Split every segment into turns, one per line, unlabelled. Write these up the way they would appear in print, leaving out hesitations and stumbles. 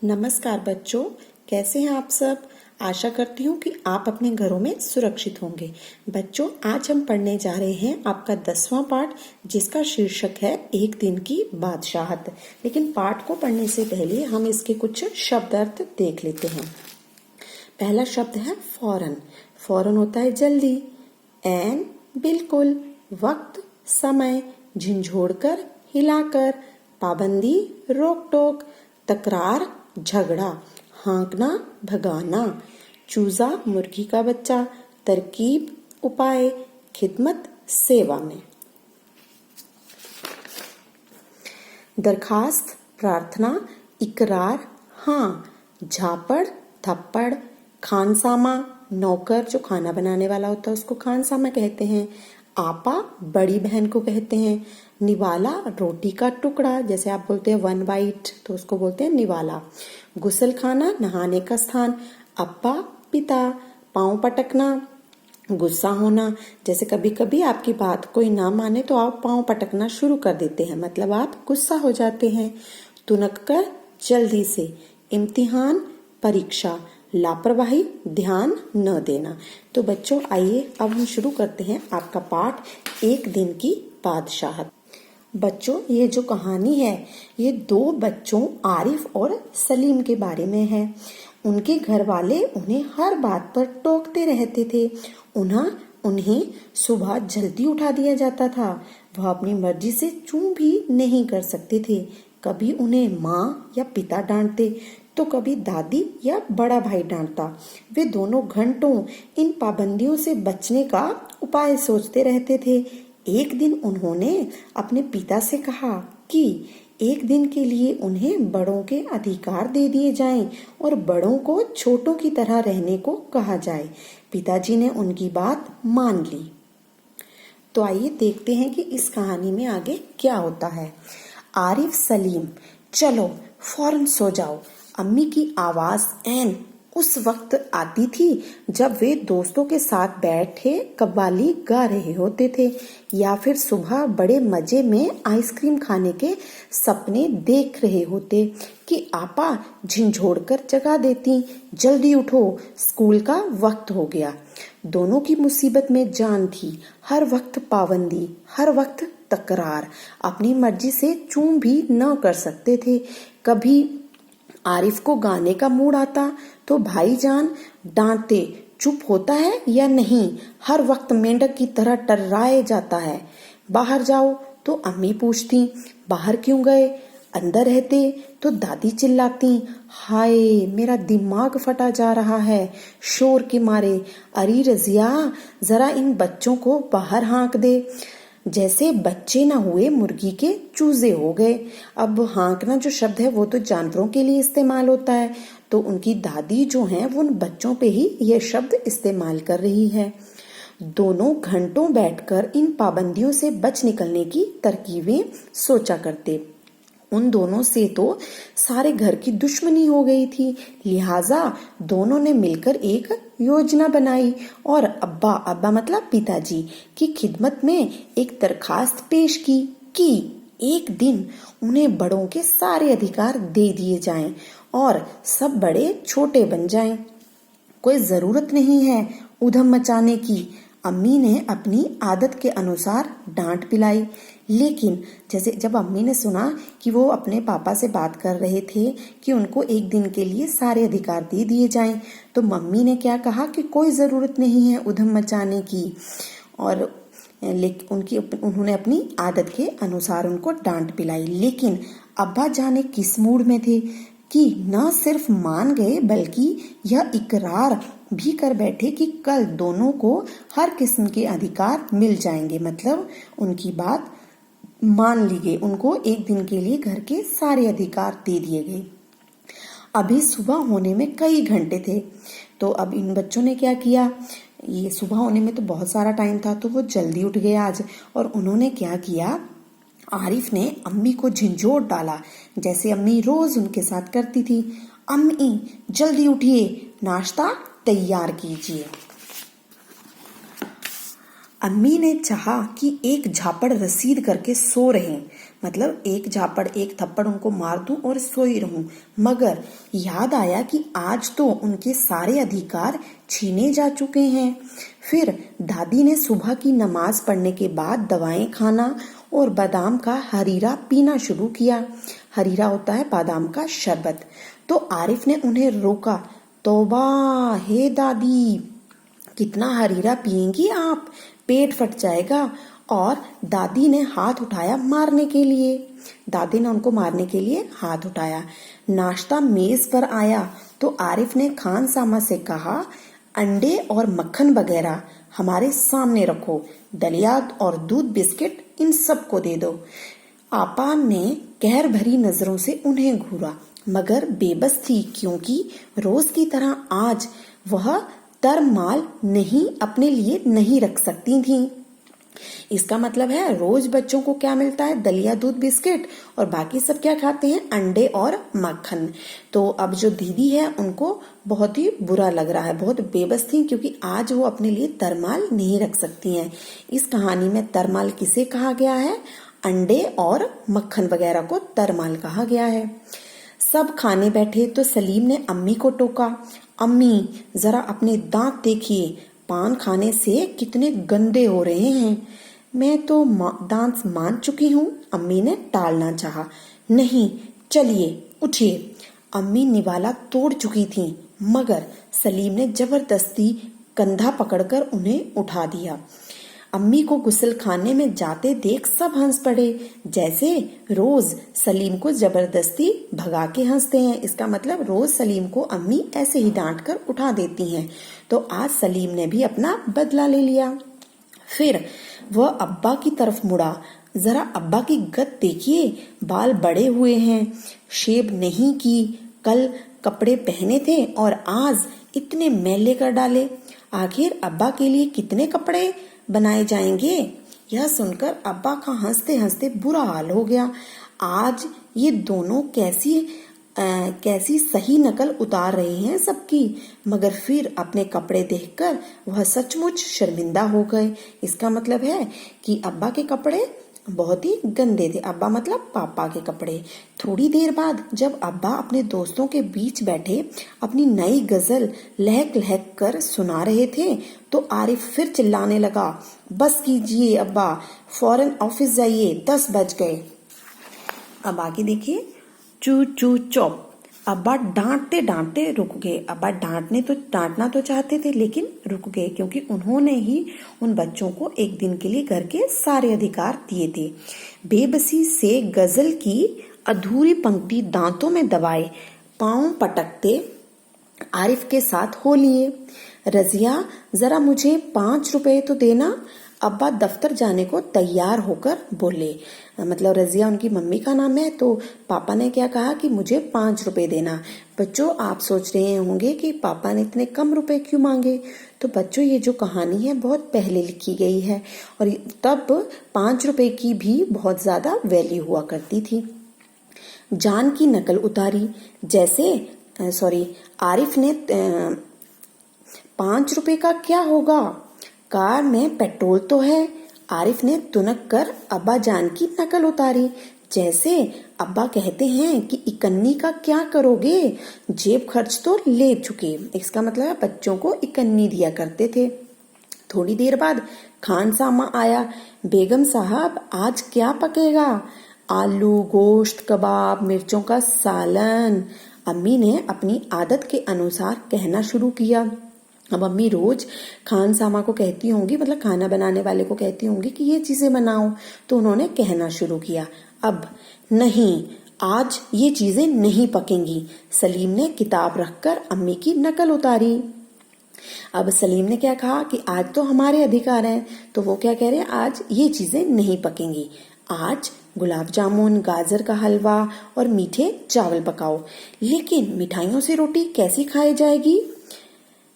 नमस्कार बच्चों, कैसे हैं आप सब। आशा करती हूँ कि आप अपने घरों में सुरक्षित होंगे। बच्चों, आज हम पढ़ने जा रहे हैं आपका 10वां पाठ, जिसका शीर्षक है एक दिन की बादशाहत। लेकिन पाठ को पढ़ने से पहले हम इसके कुछ शब्द अर्थ देख लेते हैं। पहला शब्द है फौरन। फौरन होता है जल्दी। एन बिल्कुल, वक्त समय, झिंझोड़कर हिलाकर, पाबंदी रोक टोक, तकरार झगड़ा, हाँकना भगाना, चूजा मुर्गी का बच्चा, तरकीब उपाय, खिदमत सेवा में। दरखास्त प्रार्थना, इकरार हाँ, झापड़ थप्पड़, खानसामा नौकर जो खाना बनाने वाला होता है उसको खानसामा कहते हैं। आपा बड़ी बहन को कहते हैं। निवाला रोटी का टुकड़ा, जैसे आप बोलते हैं 1 बाइट तो उसको बोलते हैं निवाला। गुसल खाना नहाने का स्थान। अप्पा पिता। पाँव पटकना गुस्सा होना, जैसे कभी कभी आपकी बात कोई ना माने तो आप पाँव पटकना शुरू कर देते हैं, मतलब आप गुस्सा हो जाते हैं। तुनक कर जल्दी से। इम्तिहान परीक्षा। लापरवाही ध्यान न देना। तो बच्चों आइए अब हम शुरू करते हैं आपका पाठ एक दिन की बादशाहत। बच्चों, ये जो कहानी है ये 2 बच्चों आरिफ और सलीम के बारे में है। उनके घर वाले उन्हें हर बात पर टोकते रहते थे। उन्हें सुबह जल्दी उठा दिया जाता था। वह अपनी मर्जी से चूं भी नहीं कर सकते थे। कभी उन्हें माँ या पिता डांटते तो कभी दादी या बड़ा भाई डांटता। वे दोनों घंटों इन पाबंदियों से बचने का उपाय सोचते रहते थे। एक दिन उन्होंने अपने पिता से कहा कि एक दिन के लिए उन्हें बड़ों के अधिकार दे दिए जाएं और बड़ों को छोटों की तरह रहने को कहा जाए। पिताजी ने उनकी बात मान ली। तो आइए देखते हैं कि इस कहानी में आगे क्या होता है। आरिफ सलीम, चलो फौरन सो जाओ। अम्मी की आवाज ऐन उस वक्त आती थी जब वे दोस्तों के साथ बैठे कव्वाली गा रहे होते थे या फिर सुबह बड़े मजे में आइसक्रीम खाने के सपने देख रहे होते कि आपा झिंझोड़कर जगा देती, जल्दी उठो स्कूल का वक्त हो गया। दोनों की मुसीबत में जान थी। हर वक्त पाबंदी, हर वक्त तकरार, अपनी मर्जी से चूं भी न कर सकते थे। कभी आरिफ को गाने का मूड आता तो भाईजान डांटते, चुप होता है या नहीं, हर वक्त मेंढक की तरह टर्राए जाता है। बाहर जाओ तो अम्मी पूछती, बाहर क्यों गए। अंदर रहते तो दादी चिल्लाती, हाय मेरा दिमाग फटा जा रहा है शोर के मारे। अरे रजिया, जरा इन बच्चों को बाहर हाँक दे। जैसे बच्चे ना हुए मुर्गी के चूजे हो गए। अब हाँकना जो शब्द है वो तो जानवरों के लिए इस्तेमाल होता है, तो उनकी दादी जो हैं वो उन बच्चों पे ही ये शब्द इस्तेमाल कर रही है। दोनों घंटों बैठकर इन पाबंदियों से बच निकलने की तरकीबें सोचा करते। उन दोनों से तो सारे घर की दुश्मनी हो गई थी, लिहाजा दोनों ने मिलकर एक योजना बनाई और अब्बा मतलब पिताजी की खिदमत में एक दरखास्त पेश की कि एक दिन उन्हें बड़ों के सारे अधिकार दे दिए जाएं और सब बड़े छोटे बन जाएं। कोई जरूरत नहीं है उधम मचाने की। अम्मी ने अपनी आदत के अनुसार डांट पिलाई, लेकिन जैसे जब अम्मी ने सुना कि वो अपने पापा से बात कर रहे थे कि उनको एक दिन के लिए सारे अधिकार दे दिए जाएं, तो मम्मी ने क्या कहा कि कोई ज़रूरत नहीं है उधम मचाने की। और उन्होंने अपनी आदत के अनुसार उनको डांट पिलाई। लेकिन अब्बा जाने किस मूड में थे कि न सिर्फ मान गए बल्कि यह इकरार भी कर बैठे कि कल दोनों को हर किस्म के अधिकार मिल जाएंगे, मतलब उनकी बात मान ली गई। उनको एक दिन के लिए घर के सारे अधिकार दे दिए गए। अभी सुबह होने में कई घंटे थे, तो अब इन बच्चों ने क्या किया, ये सुबह होने में तो बहुत सारा टाइम था, तो वो जल्दी उठ गए आज। और उन्होंने क्या किया, आरिफ ने अम्मी को झिंझोड़ डाला जैसे अम्मी रोज उनके साथ करती थी। अम्मी जल्दी उठिए, नाश्ता तैयार कीजिए। अम्मी ने चाहा कि एक झापड़ रसीद करके सो रहे, मतलब एक झापड़ एक थप्पड़ उनको मार दूं और सोई रहूं। मगर याद आया कि आज तो उनके सारे अधिकार छीने जा चुके हैं। फिर दादी ने सुबह की नमाज पढ़ने के बाद दवाएं खाना और बादाम का हरीरा पीना शुरू किया। हरीरा होता है बादाम का शरबत। तो आरिफ ने उन्हें रोका। तौबा, हे दादी, कितना हरीरा पिएंगी आप, पेट फट जाएगा। और दादी ने हाथ उठाया मारने के लिए। दादी ने उनको मारने के लिए हाथ उठाया। नाश्ता मेज पर आया तो आरिफ ने खान सामा से कहा, अंडे और मक्खन वगैरह हमारे सामने रखो, दलिया और दूध बिस्किट इन सबको दे दो। आपा ने कहर भरी नजरों से उन्हें घूरा, मगर बेबस थी, क्योंकि रोज की तरह आज वह तरमाल नहीं अपने लिए नहीं रख सकती थी। इसका मतलब है रोज बच्चों को क्या मिलता है, दलिया दूध बिस्किट, और बाकी सब क्या खाते हैं, अंडे और मक्खन। तो अब जो दीदी है उनको बहुत ही बुरा लग रहा है, बहुत बेबस थी, क्योंकि आज वो अपने लिए तरमाल नहीं रख सकती हैं। इस कहानी में तरमाल किसे कहा गया है, अंडे और मक्खन वगैरह को तरमाल कहा गया है। सब खाने बैठे तो सलीम ने अम्मी को टोका, अम्मी जरा अपने दांत देखिए, पान खाने से कितने गंदे हो रहे हैं। मैं तो दांत मान चुकी हूँ, अम्मी ने टालना चाहा। नहीं, चलिए उठिए। अम्मी निवाला तोड़ चुकी थी, मगर सलीम ने जबरदस्ती कंधा पकड़कर उन्हें उठा दिया। अम्मी को गुस्ल खाने में जाते देख सब हंस पड़े, जैसे रोज सलीम को जबरदस्ती भगा के हंसते हैं। इसका मतलब रोज सलीम को अम्मी ऐसे ही डांट कर उठा देती हैं। तो आज सलीम ने भी अपना बदला ले लिया। फिर वह अब्बा की तरफ मुड़ा। जरा अब्बा की गत देखिए, बाल बड़े हुए हैं, शेव नहीं की, कल कपड़े पहने थे और आज इतने मैले कर डाले। आखिर अब्बा के लिए कितने कपड़े बनाए जाएंगे। यह सुनकर अब्बा का हंसते हंसते बुरा हाल हो गया। आज ये दोनों कैसी सही नकल उतार रहे हैं सबकी। मगर फिर अपने कपड़े देखकर वह सचमुच शर्मिंदा हो गए। इसका मतलब है कि अब्बा के कपड़े बहुत ही गंदे थे। अब्बा मतलब पापा के कपड़े। थोड़ी देर बाद जब अब्बा अपने दोस्तों के बीच बैठे अपनी नई गजल लहक लहक कर सुना रहे थे तो आरिफ फिर चिल्लाने लगा, बस कीजिए अब्बा, फौरन ऑफिस जाइए, 10 बज गए। अब आगे देखिए, चू चू चौप। अब्बा डांटते डांटते रुक गए। अब्बा डांटना तो चाहते थे, लेकिन रुक गए, क्योंकि उन्होंने ही उन बच्चों को एक दिन के लिए घर के सारे अधिकार दिए थे। बेबसी से गजल की अधूरी पंक्ति दांतों में दबाए पांव पटकते आरिफ के साथ हो लिए। रजिया, जरा मुझे 5 रुपए तो देना। अब्बा दफ्तर जाने को तैयार होकर बोले। मतलब रजिया उनकी मम्मी का नाम है, तो पापा ने क्या कहा कि मुझे 5 रुपए देना। बच्चों, आप सोच रहे होंगे कि पापा ने इतने कम रुपए क्यों मांगे। तो बच्चों, ये जो कहानी है बहुत पहले लिखी गई है और तब 5 रुपए की भी बहुत ज्यादा वैल्यू हुआ करती थी। जान की नकल उतारी। आरिफ ने 5 रुपए का क्या होगा, कार में पेट्रोल तो है। आरिफ ने तुनक कर अब्बा जान की नकल उतारी। जैसे अब्बा कहते हैं कि इकन्नी का क्या करोगे, जेब खर्च तो ले चुके। इसका मतलब है बच्चों को इकन्नी दिया करते थे। थोड़ी देर बाद खान सामा आया। बेगम साहब, आज क्या पकेगा? आलू, गोश्त, कबाब, मिर्चों का सालन। अम्मी ने अपनी आदत के अनुसार कहना शुरू किया। अब अम्मी रोज खान सामा को कहती होंगी, मतलब खाना बनाने वाले को कहती होंगी कि ये चीजें बनाओ, तो उन्होंने कहना शुरू किया। अब नहीं, आज ये चीजें नहीं पकेंगी। सलीम ने किताब रखकर अम्मी की नकल उतारी। अब सलीम ने क्या कहा कि आज तो हमारे अधिकार हैं, तो वो क्या कह रहे हैं, आज ये चीजें नहीं पकेंगी। आज गुलाब जामुन, गाजर का हलवा और मीठे चावल पकाओ। लेकिन मिठाइयों से रोटी कैसी खाई जाएगी?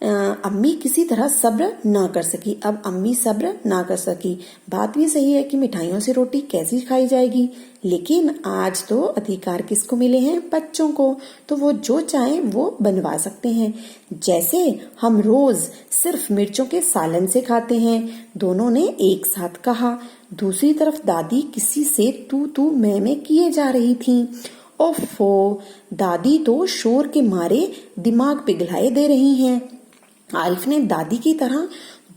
अम्मी किसी तरह सब्र ना कर सकी। अब अम्मी सब्र ना कर सकी। बात भी सही है कि मिठाइयों से रोटी कैसी खाई जाएगी, लेकिन आज तो अधिकार किसको मिले हैं? बच्चों को। तो वो जो चाहें वो बनवा सकते हैं। जैसे हम रोज सिर्फ मिर्चों के सालन से खाते हैं, दोनों ने एक साथ कहा। दूसरी तरफ दादी किसी से तू तू मैं किए जा रही थी। ओफो, दादी तो शोर के मारे दिमाग पिघलाए दे रही हैं। आरिफ ने दादी की तरह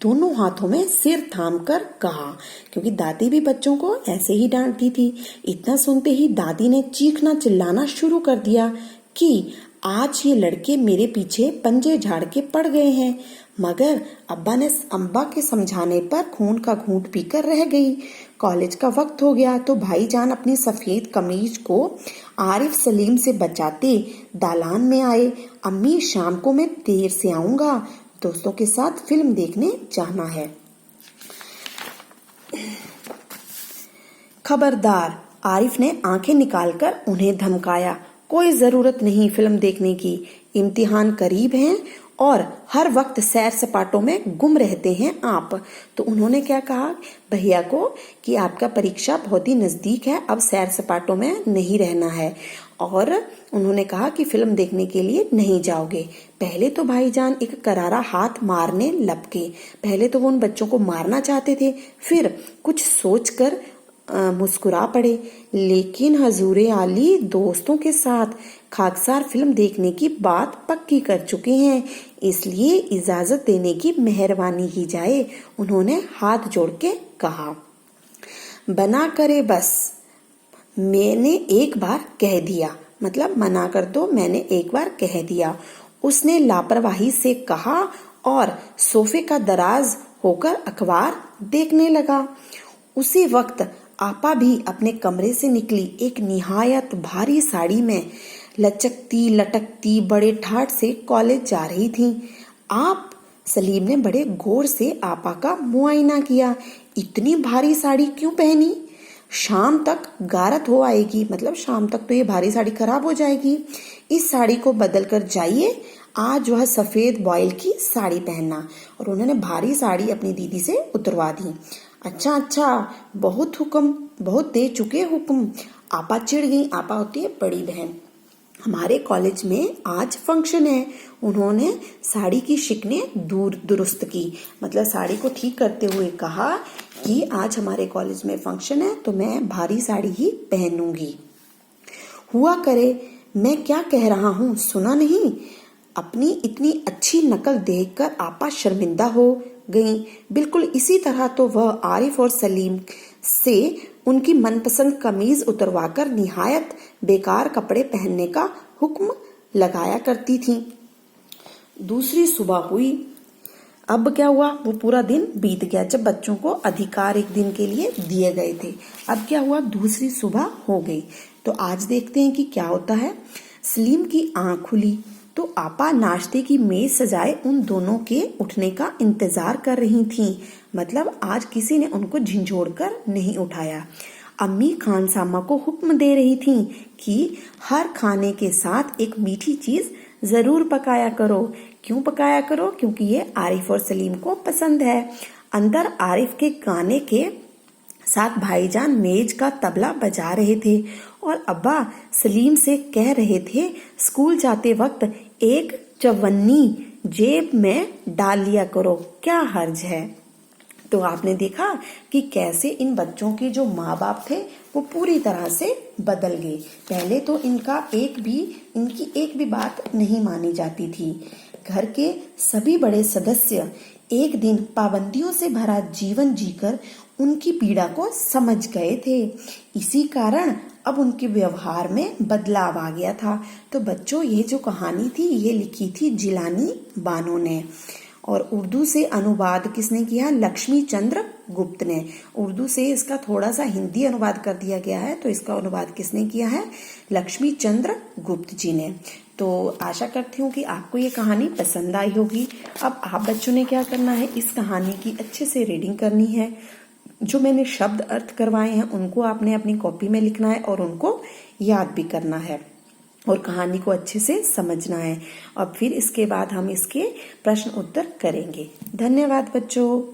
दोनों हाथों में सिर थामकर कहा, क्योंकि दादी भी बच्चों को ऐसे ही डांटती थी। इतना सुनते ही दादी ने चीखना चिल्लाना शुरू कर दिया कि आज ये लड़के मेरे पीछे पंजे झाड़ के पड़ गए हैं। मगर अब्बा के समझाने पर खून का घूंट पीकर रह गई। कॉलेज का वक्त हो गया तो भाईजान अपनी सफेद कमीज को आरिफ सलीम से बचाते दालान में आए। अम्मी, शाम को मैं देर से आऊंगा, दोस्तों के साथ फिल्म देखने जाना है। खबरदार, आरिफ ने आंखें निकालकर उन्हें धमकाया। कोई जरूरत नहीं फिल्म देखने की, इम्तिहान करीब हैं और हर वक्त सैर सपाटों में गुम रहते हैं आप। तो उन्होंने क्या कहा भैया को कि आपका परीक्षा बहुत ही नजदीक है, अब सैर सपाटों में नहीं रहना है। और उन्होंने कहा कि फिल्म देखने के लिए नहीं जाओगे। पहले तो भाईजान एक करारा हाथ मारने लपके। पहले तो वो उन बच्चों को मारना चाहते थे, फिर कुछ सोचकर मुस्कुरा पड़े। लेकिन हजूरे आली दोस्तों के साथ खाकसार फिल्म देखने की बात पक्की कर चुके हैं, इसलिए इजाजत देने की मेहरबानी की जाए। उन्होंने हाथ जोड़ के कहा, बना करे बस, मैंने एक बार कह दिया। मतलब मना कर दो, मैंने एक बार कह दिया। उसने लापरवाही से कहा और सोफे का दराज होकर अखबार देखने लगा। उसी वक्त आपा भी अपने कमरे से निकली। एक निहायत भारी साड़ी में लचकती लटकती बड़े ठाठ से कॉलेज जा रही थी। आप सलीम ने बड़े गौर से आपा का मुआयना किया। इतनी भारी साड़ी क्यों पहनी? शाम तक गारत हो आएगी, मतलब शाम तक तो ये भारी साड़ी खराब हो जाएगी। इस साड़ी को बदल कर जाइए, आज वह सफेद बॉयल की साड़ी पहनना। और उन्होंने भारी साड़ी अपनी दीदी से उतरवा दी। अच्छा, बहुत हुक्म, बहुत दे चुके हुक्म। आपा चिढ़ गई। आपा होती है बड़ी बहन। हमारे कॉलेज में आज फंक्शन है। उन्होंने साड़ी की शिकने दुरुस्त की, मतलब साड़ी को ठीक करते हुए कहा कि आज हमारे कॉलेज में फंक्शन है तो मैं भारी साड़ी ही पहनूंगी। हुआ करे, मैं क्या कह रहा हूँ सुना नहीं? अपनी इतनी अच्छी नकल देखकर आपा शर्मिंदा हो गई। बिल्कुल इसी तरह तो वह आरिफ और सलीम से उनकी मनपसंद कमीज उतरवाकर निहायत बेकार कपड़े पहनने का हुक्म लगाया करती थी। दूसरी सुबह हुई। अब क्या हुआ? वो पूरा दिन बीत गया जब बच्चों को अधिकार एक दिन के लिए दिए गए थे। अब क्या हुआ? दूसरी सुबह हो गई। तो आज देखते हैं कि क्या होता है। सलीम की आंख खुली तो आपा नाश्ते की मेज सजाए उन दोनों के उठने का इंतजार कर रही थीं। मतलब आज किसी ने उनको झिंझोड़ कर नहीं उठाया। अम्मी खानसामा को हुक्म दे रही थीं कि हर खाने के साथ एक मीठी चीज जरूर पकाया करो। क्यों पकाया करो? क्योंकि ये आरिफ और सलीम को पसंद है। अंदर आरिफ के गाने के साथ भाईजान मेज का तबला बजा रहे थे और अब्बा सलीम से कह रहे थे स्कूल जाते वक्त एक चवन्नी जेब में डाल लिया करो, क्या हर्ज है। तो आपने देखा कि कैसे इन बच्चों के जो माँ बाप थे वो पूरी तरह से बदल गए। पहले तो इनकी एक भी बात नहीं मानी जाती थी। घर के सभी बड़े सदस्य एक दिन पाबंदियों से भरा जीवन जीकर उनकी पीड़ा को समझ गए थे। इसी कारण अब उनके व्यवहार में बदलाव आ गया था। तो बच्चों, ये जो कहानी थी ये लिखी थी जिलानी बानो ने और उर्दू से अनुवाद किसने किया? लक्ष्मी चंद्र गुप्त ने। उर्दू से इसका थोड़ा सा हिंदी अनुवाद कर दिया गया है, तो इसका अनुवाद किसने किया है? लक्ष्मी चंद्र गुप्त जी ने। तो आशा करती हूँ कि आपको ये कहानी पसंद आई होगी। अब आप बच्चों ने क्या करना है, इस कहानी की अच्छे से रीडिंग करनी है। जो मैंने शब्द अर्थ करवाए हैं उनको आपने अपनी कॉपी में लिखना है और उनको याद भी करना है। और कहानी को अच्छे से समझना है और फिर इसके बाद हम इसके प्रश्न उत्तर करेंगे। धन्यवाद बच्चों।